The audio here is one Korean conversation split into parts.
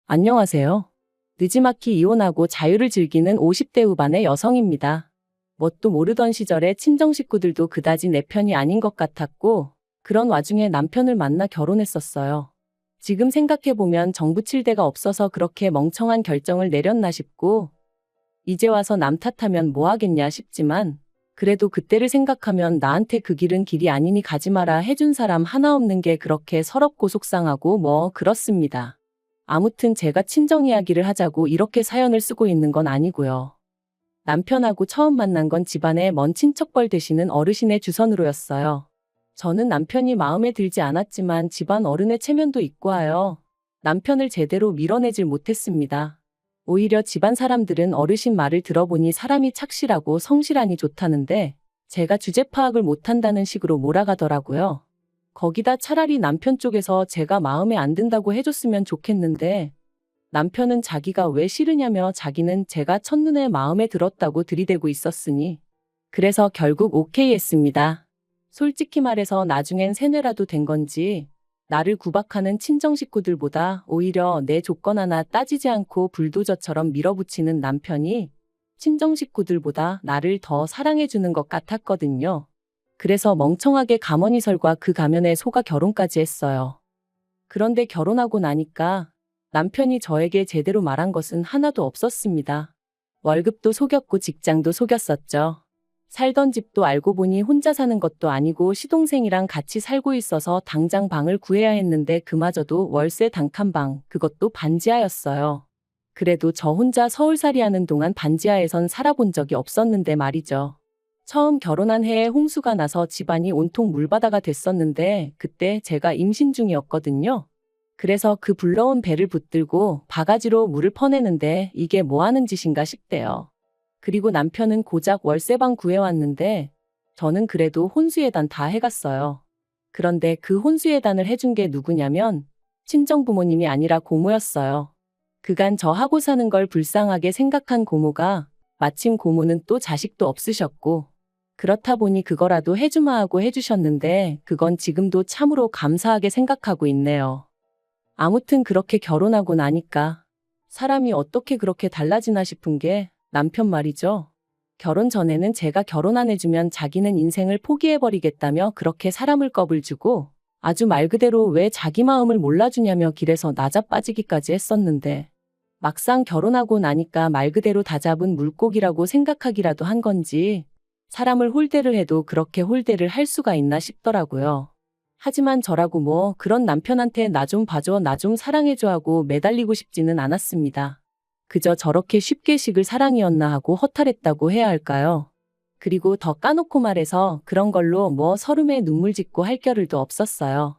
안녕하세요. 느지막이 이혼하고 자유를 즐기는 50대 후반의 여성입니다. 뭣도 모르던 시절에 친정 식구들도 그다지 내 편이 아닌 것 같았고, 그런 와중에 남편을 만나 결혼했었어요. 지금 생각해보면 정부 칠대가 없어서 그렇게 멍청한 결정을 내렸나 싶고, 이제 와서 남 탓하면 뭐 하겠냐 싶지만, 그래도 그때를 생각하면 나한테 그 길은 길이 아니니 가지 마라 해준 사람 하나 없는 게 그렇게 서럽고 속상하고 뭐 그렇습니다. 아무튼 제가 친정 이야기를 하자고 이렇게 사연을 쓰고 있는 건 아니고요. 남편하고 처음 만난 건 집안의 먼 친척뻘 되시는 어르신의 주선으로였어요. 저는 남편이 마음에 들지 않았지만 집안 어른의 체면도 있고 하여 남편을 제대로 밀어내질 못했습니다. 오히려 집안 사람들은 어르신 말을 들어보니 사람이 착실하고 성실하니 좋다는데 제가 주제 파악을 못한다는 식으로 몰아가더라고요. 거기다 차라리 남편 쪽에서 제가 마음에 안 든다고 해줬으면 좋겠는데 남편은 자기가 왜 싫으냐며 자기는 제가 첫눈에 마음에 들었다고 들이대고 있었으니 그래서 결국 오케이 했습니다. 솔직히 말해서 나중엔 세뇌라도 된 건지 나를 구박하는 친정 식구들보다 오히려 내 조건 하나 따지지 않고 불도저처럼 밀어붙이는 남편이 친정 식구들보다 나를 더 사랑해주는 것 같았거든요. 그래서 멍청하게 가머니설과 그 가면에 속아 결혼까지 했어요. 그런데 결혼하고 나니까 남편이 저에게 제대로 말한 것은 하나도 없었습니다. 월급도 속였고 직장도 속였었죠. 살던 집도 알고 보니 혼자 사는 것도 아니고 시동생이랑 같이 살고 있어서 당장 방을 구해야 했는데 그마저도 월세 단칸방, 그것도 반지하였어요. 그래도 저 혼자 서울살이 하는 동안 반지하에선 살아본 적이 없었는데 말이죠. 처음 결혼한 해에 홍수가 나서 집안이 온통 물바다가 됐었는데 그때 제가 임신 중이었거든요. 그래서 그 불러온 배를 붙들고 바가지로 물을 퍼내는데 이게 뭐 하는 짓인가 싶대요. 그리고 남편은 고작 월세방 구해왔는데 저는 그래도 혼수예단 다 해갔어요. 그런데 그 혼수예단을 해준 게 누구냐면 친정부모님이 아니라 고모였어요. 그간 저 하고 사는 걸 불쌍하게 생각한 고모가 마침 고모는 또 자식도 없으셨고 그렇다 보니 그거라도 해주마 하고 해주셨는데 그건 지금도 참으로 감사하게 생각하고 있네요. 아무튼 그렇게 결혼하고 나니까 사람이 어떻게 그렇게 달라지나 싶은 게 남편 말이죠. 결혼 전에는 제가 결혼 안 해주면 자기는 인생을 포기해버리겠다며 그렇게 사람을 겁을 주고 아주 말 그대로 왜 자기 마음을 몰라주냐며 길에서 나자빠지기까지 했었는데 막상 결혼하고 나니까 말 그대로 다 잡은 물고기라고 생각하기라도 한 건지 사람을 홀대를 해도 그렇게 홀대를 할 수가 있나 싶더라고요. 하지만 저라고 뭐 그런 남편한테 나 좀 봐줘, 나 좀 사랑해줘 하고 매달리고 싶지는 않았습니다. 그저 저렇게 쉽게 식을 사랑이었나 하고 허탈했다고 해야 할까요? 그리고 더 까놓고 말해서 그런 걸로 뭐 서름에 눈물 짓고 할 겨를도 없었어요.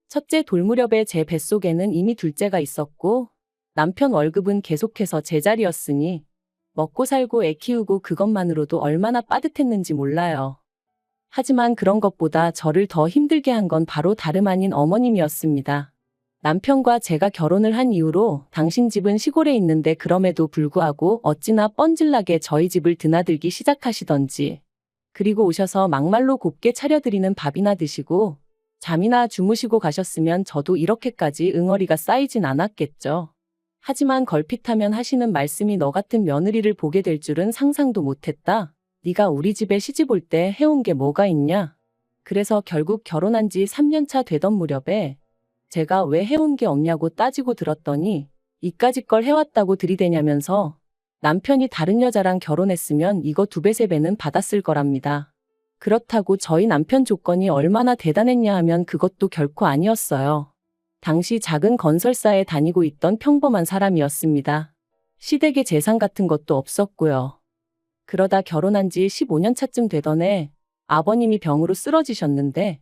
첫째 돌 무렵에 제 뱃속에는 이미 둘째가 있었고 남편 월급은 계속해서 제자리였으니 먹고 살고 애 키우고 그것만으로도 얼마나 빠듯했는지 몰라요. 하지만 그런 것보다 저를 더 힘들게 한 건 바로 다름 아닌 어머님이었습니다. 남편과 제가 결혼을 한 이후로 당신 집은 시골에 있는데 그럼에도 불구하고 어찌나 뻔질나게 저희 집을 드나들기 시작하시던지 그리고 오셔서 막말로 곱게 차려드리는 밥이나 드시고 잠이나 주무시고 가셨으면 저도 이렇게까지 응어리가 쌓이진 않았겠죠. 하지만 걸핏하면 하시는 말씀이 너 같은 며느리를 보게 될 줄은 상상도 못했다. 네가 우리 집에 시집 올 때 해온 게 뭐가 있냐. 그래서 결국 결혼한 지 3년 차 되던 무렵에 제가 왜 해온 게 없냐고 따지고 들었더니 이까짓 걸 해왔다고 들이대냐면서 남편이 다른 여자랑 결혼했으면 이거 2배 3배는 받았을 거랍니다. 그렇다고 저희 남편 조건이 얼마나 대단했냐 하면 그것도 결코 아니었어요. 당시 작은 건설사에 다니고 있던 평범한 사람이었습니다. 시댁에 재산 같은 것도 없었고요. 그러다 결혼한 지 15년 차쯤 되던 해 아버님이 병으로 쓰러지셨는데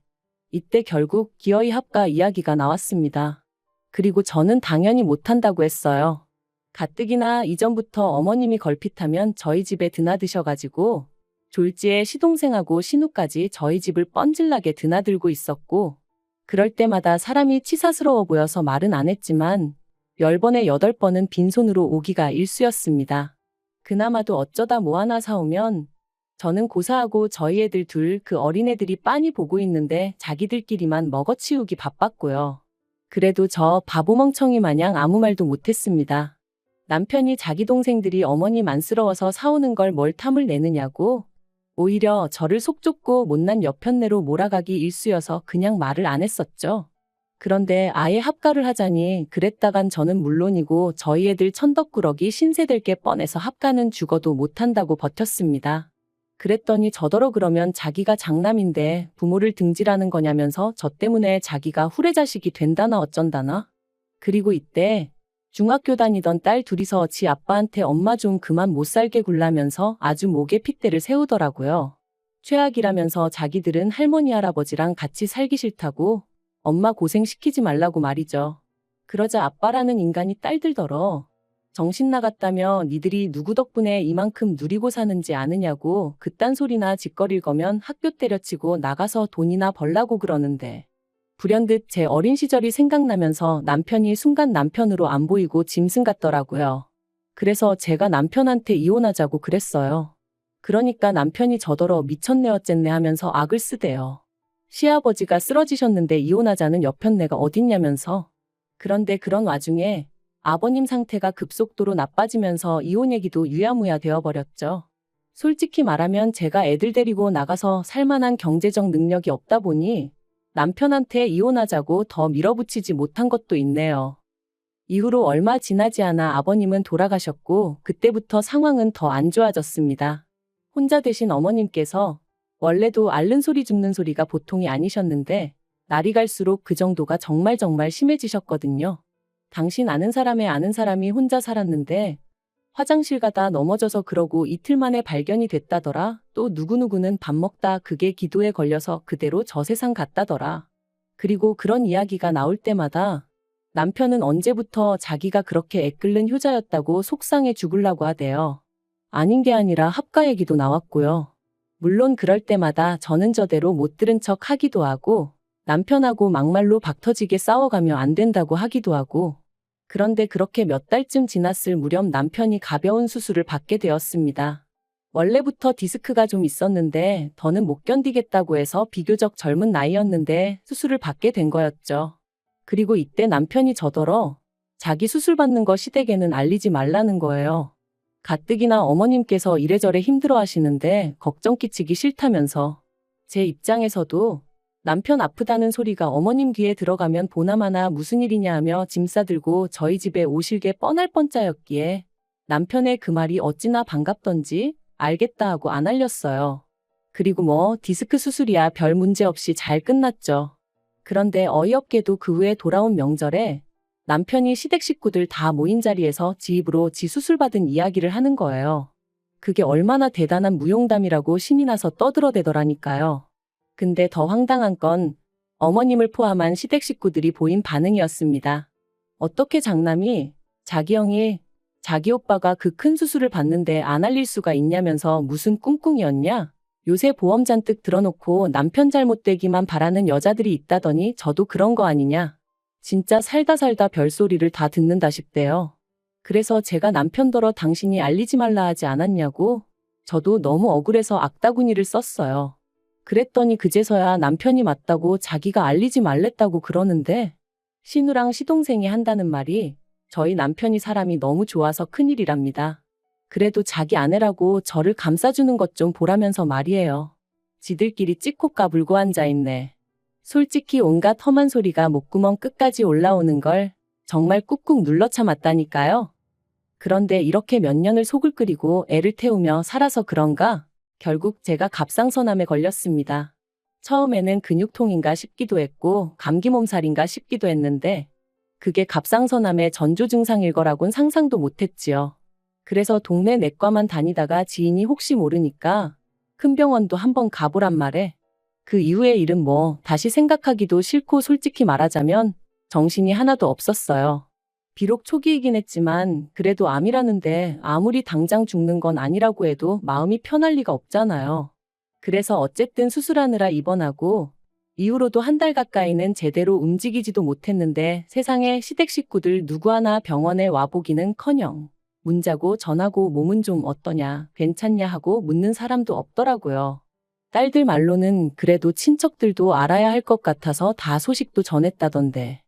이때 결국 기어이 합가 이야기가 나왔습니다. 그리고 저는 당연히 못한다고 했어요. 가뜩이나 이전부터 어머님이 걸핏하면 저희 집에 드나드셔가지고 졸지에 시동생하고 신우까지 저희 집을 뻔질나게 드나들고 있었고 그럴 때마다 사람이 치사스러워 보여서 말은 안 했지만 10번에 8번은 빈손으로 오기가 일쑤였습니다. 그나마도 어쩌다 뭐 하나 사오면 저는 고사하고 저희 애들 둘 그 어린애들이 빤히 보고 있는데 자기들끼리만 먹어치우기 바빴고요. 그래도 저 바보멍청이 마냥 아무 말도 못했습니다. 남편이 자기 동생들이 어머님 안쓰러워서 사오는 걸 뭘 탐을 내느냐고 오히려 저를 속 좁고 못난 여편네로 몰아가기 일쑤여서 그냥 말을 안 했었죠. 그런데 아예 합가를 하자니 그랬다간 저는 물론이고 저희 애들 천덕꾸러기 신세될 게 뻔해서 합가는 죽어도 못한다고 버텼습니다. 그랬더니 저더러 그러면 자기가 장남인데 부모를 등지라는 거냐면서 저 때문에 자기가 후레자식이 된다나 어쩐다나. 그리고 이때 중학교 다니던 딸 둘이서 지 아빠한테 엄마 좀 그만 못살게 굴라면서 아주 목에 핏대를 세우더라고요. 최악이라면서 자기들은 할머니 할아버지랑 같이 살기 싫다고 엄마 고생시키지 말라고 말이죠. 그러자 아빠라는 인간이 딸들더러 정신 나갔다며 니들이 누구 덕분에 이만큼 누리고 사는지 아느냐고 그딴 소리나 짓거릴 거면 학교 때려치고 나가서 돈이나 벌라고 그러는데 불현듯 제 어린 시절이 생각나면서 남편이 순간 남편으로 안 보이고 짐승 같더라고요. 그래서 제가 남편한테 이혼하자고 그랬어요. 그러니까 남편이 저더러 미쳤네 어쨌네 하면서 악을 쓰대요. 시아버지가 쓰러지셨는데 이혼하자는 여편네가 어딨냐면서. 그런데 그런 와중에 아버님 상태가 급속도로 나빠지면서 이혼 얘기도 유야무야 되어버렸죠. 솔직히 말하면 제가 애들 데리고 나가서 살만한 경제적 능력이 없다 보니 남편한테 이혼하자고 더 밀어붙이지 못한 것도 있네요. 이후로 얼마 지나지 않아 아버님은 돌아가셨고 그때부터 상황은 더 안 좋아졌습니다. 혼자 되신 어머님께서 원래도 앓는 소리 죽는 소리가 보통이 아니셨는데 날이 갈수록 그 정도가 정말 심해지셨거든요. 당신 아는 사람의 아는 사람이 혼자 살았는데 화장실 가다 넘어져서 그러고 이틀 만에 발견이 됐다더라. 또 누구누구는 밥 먹다 그게 기도에 걸려서 그대로 저 세상 갔다더라. 그리고 그런 이야기가 나올 때마다 남편은 언제부터 자기가 그렇게 애끓는 효자였다고 속상해 죽으려고 하대요. 아닌 게 아니라 합가 얘기도 나왔고요. 물론 그럴 때마다 저는 저대로 못 들은 척 하기도 하고 남편하고 막말로 박터지게 싸워가며 안 된다고 하기도 하고 그런데 그렇게 몇 달쯤 지났을 무렵 남편이 가벼운 수술을 받게 되었습니다. 원래부터 디스크가 좀 있었는데 더는 못 견디겠다고 해서 비교적 젊은 나이였는데 수술을 받게 된 거였죠. 그리고 이때 남편이 저더러 자기 수술 받는 거 시댁에는 알리지 말라는 거예요. 가뜩이나 어머님께서 이래저래 힘들어 하시는데 걱정 끼치기 싫다면서. 제 입장에서도 남편 아프다는 소리가 어머님 귀에 들어가면 보나마나 무슨 일이냐 하며 짐 싸들고 저희 집에 오실 게 뻔할 뻔짜였기에 남편의 그 말이 어찌나 반갑던지 알겠다 하고 안 알렸어요. 그리고 뭐 디스크 수술이야 별 문제 없이 잘 끝났죠. 그런데 어이없게도 그 후에 돌아온 명절에 남편이 시댁 식구들 다 모인 자리에서 지 입으로 지 수술 받은 이야기를 하는 거예요. 그게 얼마나 대단한 무용담이라고 신이 나서 떠들어대더라니까요. 근데 더 황당한 건 어머님을 포함한 시댁 식구들이 보인 반응이었습니다. 어떻게 장남이 자기 형이 자기 오빠가 그 큰 수술을 받는데 안 알릴 수가 있냐면서 무슨 꿍꿍이었냐? 요새 보험 잔뜩 들어놓고 남편 잘못되기만 바라는 여자들이 있다더니 저도 그런 거 아니냐? 진짜 살다 별소리를 다 듣는다 싶대요. 그래서 제가 남편더러 당신이 알리지 말라 하지 않았냐고 저도 너무 억울해서 악다구니를 썼어요. 그랬더니 그제서야 남편이 맞다고 자기가 알리지 말랬다고 그러는데 신우랑 시동생이 한다는 말이 저희 남편이 사람이 너무 좋아서 큰일이랍니다. 그래도 자기 아내라고 저를 감싸주는 것 좀 보라면서 말이에요. 지들끼리 찍고 까불고 앉아있네. 솔직히 온갖 험한 소리가 목구멍 끝까지 올라오는 걸 정말 꾹꾹 눌러 참았다니까요. 그런데 이렇게 몇 년을 속을 끓이고 애를 태우며 살아서 그런가? 결국 제가 갑상선암에 걸렸습니다. 처음에는 근육통인가 싶기도 했고 감기 몸살인가 싶기도 했는데 그게 갑상선암의 전조 증상일 거라곤 상상도 못했지요. 그래서 동네 내과만 다니다가 지인이 혹시 모르니까 큰 병원도 한번 가보란 말에 그 이후의 일은 뭐 다시 생각하기도 싫고 솔직히 말하자면 정신이 하나도 없었어요. 비록 초기이긴 했지만 그래도 암이라는데 아무리 당장 죽는 건 아니라고 해도 마음이 편할 리가 없잖아요. 그래서 어쨌든 수술하느라 입원하고 이후로도 한 달 가까이는 제대로 움직이지도 못했는데 세상에 시댁 식구들 누구 하나 병원에 와보기는커녕 문자고 전하고 몸은 좀 어떠냐, 괜찮냐 하고 묻는 사람도 없더라고요. 딸들 말로는 그래도 친척들도 알아야 할 것 같아서 다 소식도 전했다던데.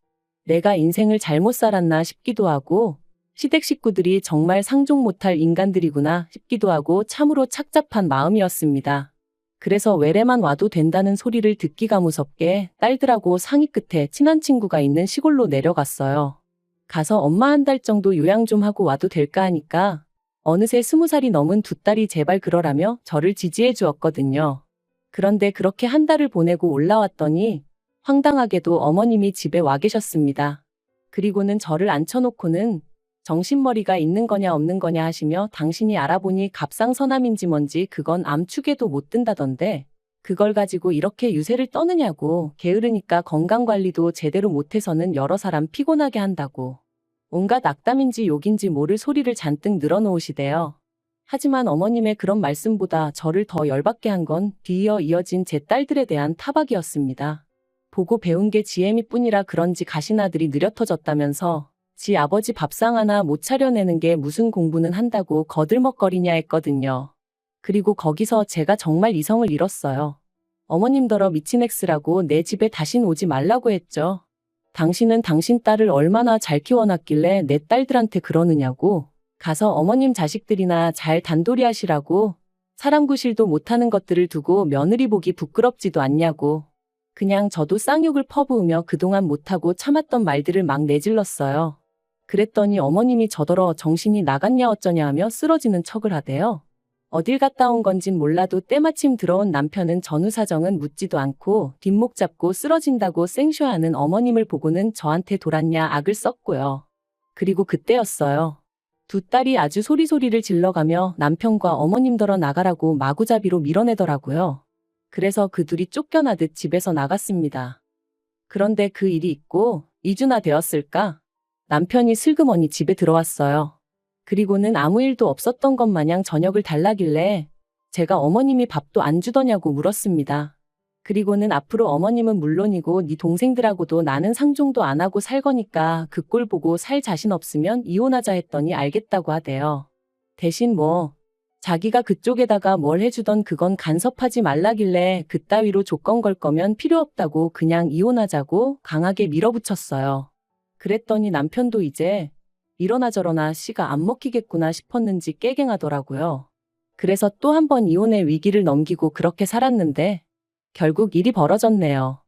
내가 인생을 잘못 살았나 싶기도 하고 시댁 식구들이 정말 상종 못할 인간들이구나 싶기도 하고 참으로 착잡한 마음이었습니다. 그래서 외래만 와도 된다는 소리를 듣기가 무섭게 딸들하고 상의 끝에 친한 친구가 있는 시골로 내려갔어요. 가서 엄마 한 달 정도 요양 좀 하고 와도 될까 하니까 어느새 20살이 넘은 두 딸이 제발 그러라며 저를 지지해 주었거든요. 그런데 그렇게 한 달을 보내고 올라왔더니 황당하게도 어머님이 집에 와 계셨습니다. 그리고는 저를 앉혀놓고는 정신머리가 있는 거냐 없는 거냐 하시며 당신이 알아보니 갑상선암인지 뭔지 그건 암축에도 못 든다던데 그걸 가지고 이렇게 유세를 떠느냐고 게으르니까 건강관리도 제대로 못해서는 여러 사람 피곤하게 한다고 온갖 악담인지 욕인지 모를 소리를 잔뜩 늘어놓으시대요. 하지만 어머님의 그런 말씀보다 저를 더 열받게 한 건 뒤이어 이어진 제 딸들에 대한 타박이었습니다. 보고 배운 게 지혜미뿐이라 그런지 가시나들이 느려 터졌다면서 지 아버지 밥상 하나 못 차려내는 게 무슨 공부는 한다고 거들먹거리냐 했거든요. 그리고 거기서 제가 정말 이성을 잃었어요. 어머님더러 미친 엑스라고 내 집에 다신 오지 말라고 했죠. 당신은 당신 딸을 얼마나 잘 키워놨길래 내 딸들한테 그러느냐고. 가서 어머님 자식들이나 잘 단돌이 하시라고. 사람 구실도 못하는 것들을 두고 며느리 보기 부끄럽지도 않냐고. 그냥 저도 쌍욕을 퍼부으며 그동안 못하고 참았던 말들을 막 내질렀어요. 그랬더니 어머님이 저더러 정신이 나갔냐 어쩌냐 하며 쓰러지는 척을 하대요. 어딜 갔다 온 건진 몰라도 때마침 들어온 남편은 전후 사정은 묻지도 않고 뒷목 잡고 쓰러진다고 생쇼하는 어머님을 보고는 저한테 돌았냐 악을 썼고요. 그리고 그때였어요. 두 딸이 아주 소리소리를 질러가며 남편과 어머님더러 나가라고 마구잡이로 밀어내더라고요. 그래서 그 둘이 쫓겨나듯 집에서 나갔습니다. 그런데 그 일이 있고 2주나 되었을까? 남편이 슬그머니 집에 들어왔어요. 그리고는 아무 일도 없었던 것 마냥 저녁을 달라길래 제가 어머님이 밥도 안 주더냐고 물었습니다. 그리고는 앞으로 어머님은 물론이고 네 동생들하고도 나는 상종도 안 하고 살 거니까 그 꼴 보고 살 자신 없으면 이혼하자 했더니 알겠다고 하대요. 대신 자기가 그쪽에다가 뭘 해주던 그건 간섭하지 말라길래 그따위로 조건 걸 거면 필요 없다고 그냥 이혼하자고 강하게 밀어붙였어요. 그랬더니 남편도 이제 이러나 저러나 씨가 안 먹히겠구나 싶었는지 깨갱하더라고요. 그래서 또 한 번 이혼의 위기를 넘기고 그렇게 살았는데 결국 일이 벌어졌네요.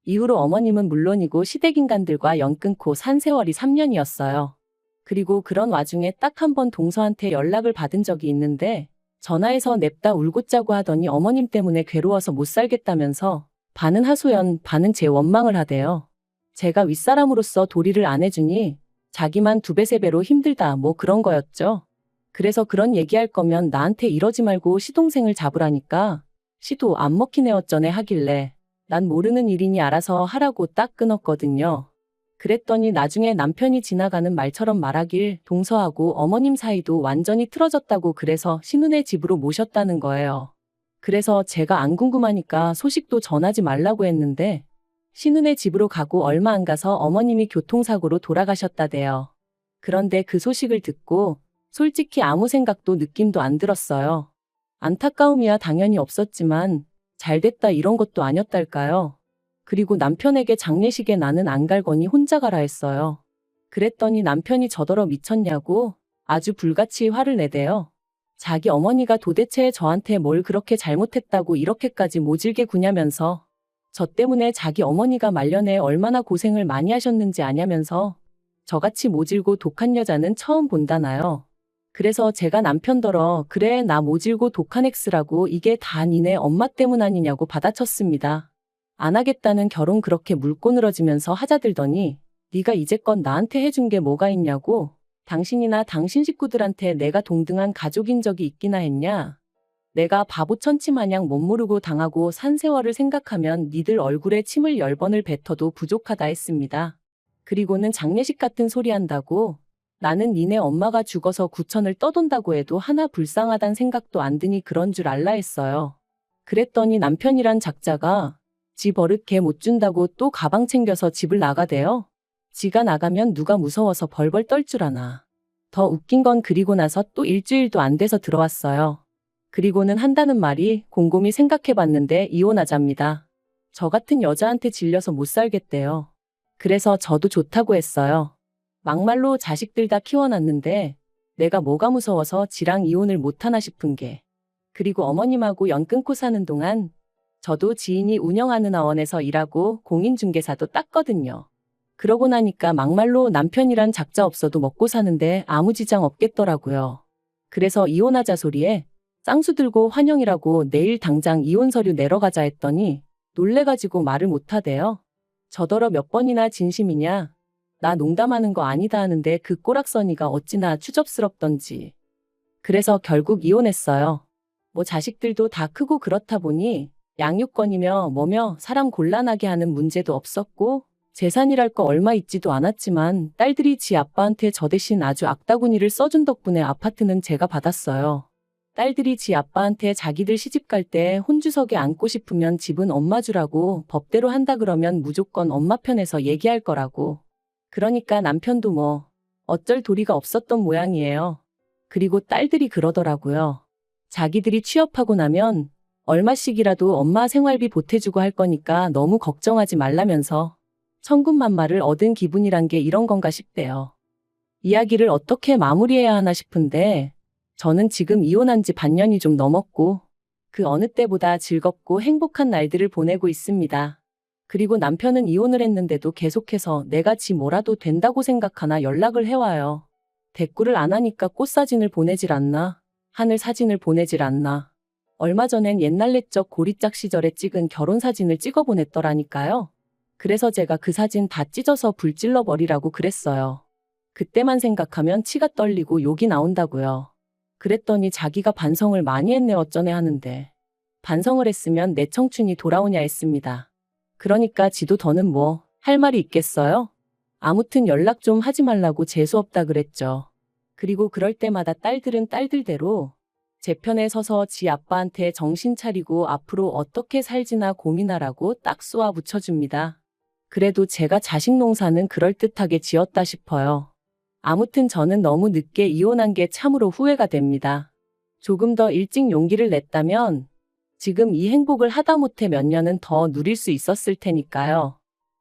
이후로 어머님은 물론이고 시댁인간들과 연 끊고 산 세월이 3년이었어요. 그리고 그런 와중에 딱 한 번 동서한테 연락을 받은 적이 있는데 전화해서 냅다 울고 짜고 하더니 어머님 때문에 괴로워서 못 살겠다면서 반은 하소연 반은 제 원망을 하대요. 제가 윗사람으로서 도리를 안 해주니 자기만 2배 3배로 힘들다 그런 거였죠. 그래서 그런 얘기할 거면 나한테 이러지 말고 시동생을 잡으라니까 시도 안 먹히네 어쩌네 하길래 난 모르는 일이니 알아서 하라고 딱 끊었거든요. 그랬더니 나중에 남편이 지나가는 말처럼 말하길 동서하고 어머님 사이도 완전히 틀어졌다고 그래서 신우네 집으로 모셨다는 거예요. 그래서 제가 안 궁금하니까 소식도 전하지 말라고 했는데 신우네 집으로 가고 얼마 안 가서 어머님이 교통사고로 돌아가셨다대요. 그런데 그 소식을 듣고 솔직히 아무 생각도 느낌도 안 들었어요. 안타까움이야 당연히 없었지만 잘됐다 이런 것도 아니었달까요? 그리고 남편에게 장례식에 나는 안 갈 거니 혼자 가라 했어요. 그랬더니 남편이 저더러 미쳤냐고 아주 불같이 화를 내대요. 자기 어머니가 도대체 저한테 뭘 그렇게 잘못했다고 이렇게까지 모질게 구냐면서 저 때문에 자기 어머니가 말년에 얼마나 고생을 많이 하셨는지 아냐면서 저같이 모질고 독한 여자는 처음 본다나요. 그래서 제가 남편더러 그래 나 모질고 독한 엑스라고 이게 다 니네 엄마 때문 아니냐고 받아쳤습니다. 안 하겠다는 결혼 그렇게 물고 늘어지면서 하자들더니 네가 이제껏 나한테 해준 게 뭐가 있냐고 당신이나 당신 식구들한테 내가 동등한 가족인 적이 있기나 했냐. 내가 바보 천치 마냥 못 모르고 당하고 산 세월을 생각하면 니들 얼굴에 침을 10번을 뱉어도 부족하다 했습니다. 그리고는 장례식 같은 소리 한다고 나는 니네 엄마가 죽어서 구천을 떠돈다고 해도 하나 불쌍하단 생각도 안 드니 그런 줄 알라 했어요. 그랬더니 남편이란 작자가 지 버릇 개 못 준다고 또 가방 챙겨서 집을 나가대요. 지가 나가면 누가 무서워서 벌벌 떨 줄 아나. 더 웃긴 건 그리고 나서 또 일주일도 안 돼서 들어왔어요. 그리고는 한다는 말이 곰곰이 생각해봤는데 이혼하자입니다. 저 같은 여자한테 질려서 못 살겠대요. 그래서 저도 좋다고 했어요. 막말로 자식들 다 키워놨는데 내가 뭐가 무서워서 지랑 이혼을 못하나 싶은 게. 그리고 어머님하고 연 끊고 사는 동안 저도 지인이 운영하는 하원에서 일하고 공인중개사도 땄거든요. 그러고 나니까 막말로 남편이란 작자 없어도 먹고 사는데 아무 지장 없겠더라고요. 그래서 이혼하자 소리에 쌍수 들고 환영이라고 내일 당장 이혼 서류 내러 가자 했더니 놀래가지고 말을 못하대요. 저더러 몇 번이나 진심이냐? 나 농담하는 거 아니다 하는데 그 꼬락서니가 어찌나 추접스럽던지. 그래서 결국 이혼했어요. 뭐 자식들도 다 크고 그렇다 보니 양육권이며 뭐며 사람 곤란하게 하는 문제도 없었고 재산이랄 거 얼마 있지도 않았지만 딸들이 지 아빠한테 저 대신 아주 악다구니를 써준 덕분에 아파트는 제가 받았어요. 딸들이 지 아빠한테 자기들 시집 갈 때 혼주석에 앉고 싶으면 집은 엄마 주라고 법대로 한다 그러면 무조건 엄마 편에서 얘기할 거라고. 그러니까 남편도 뭐 어쩔 도리가 없었던 모양이에요. 그리고 딸들이 그러더라고요. 자기들이 취업하고 나면 얼마씩이라도 엄마 생활비 보태주고 할 거니까 너무 걱정하지 말라면서 천군만마를 얻은 기분이란 게 이런 건가 싶대요. 이야기를 어떻게 마무리해야 하나 싶은데 저는 지금 이혼한 지 반년이 좀 넘었고 그 어느 때보다 즐겁고 행복한 날들을 보내고 있습니다. 그리고 남편은 이혼을 했는데도 계속해서 내가 지 뭐라도 된다고 생각하나 연락을 해와요. 대꾸를 안 하니까 꽃사진을 보내질 않나, 하늘 사진을 보내질 않나. 얼마 전엔 옛날 내적 고리짝 시절에 찍은 결혼사진을 찍어 보냈더라니까요. 그래서 제가 그 사진 다 찢어서 불질러 버리라고 그랬어요. 그때만 생각하면 치가 떨리고 욕이 나온다고요. 그랬더니 자기가 반성을 많이 했네 어쩌네 하는데 반성을 했으면 내 청춘이 돌아오냐 했습니다. 그러니까 지도 더는 뭐 할 말이 있겠어요? 아무튼 연락 좀 하지 말라고 재수없다 그랬죠. 그리고 그럴 때마다 딸들은 딸들대로 제 편에 서서 지 아빠한테 정신 차리고 앞으로 어떻게 살지나 고민하라고 딱 쏘아 붙여줍니다. 그래도 제가 자식 농사는 그럴듯하게 지었다 싶어요. 아무튼 저는 너무 늦게 이혼한 게 참으로 후회가 됩니다. 조금 더 일찍 용기를 냈다면 지금 이 행복을 하다못해 몇 년은 더 누릴 수 있었을 테니까요.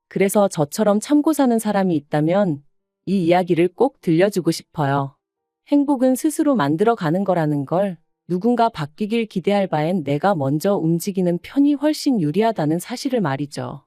그래서 저처럼 참고 사는 사람이 있다면 이 이야기를 꼭 들려주고 싶어요. 행복은 스스로 만들어가는 거라는 걸 누군가 바뀌길 기대할 바엔 내가 먼저 움직이는 편이 훨씬 유리하다는 사실을 말이죠.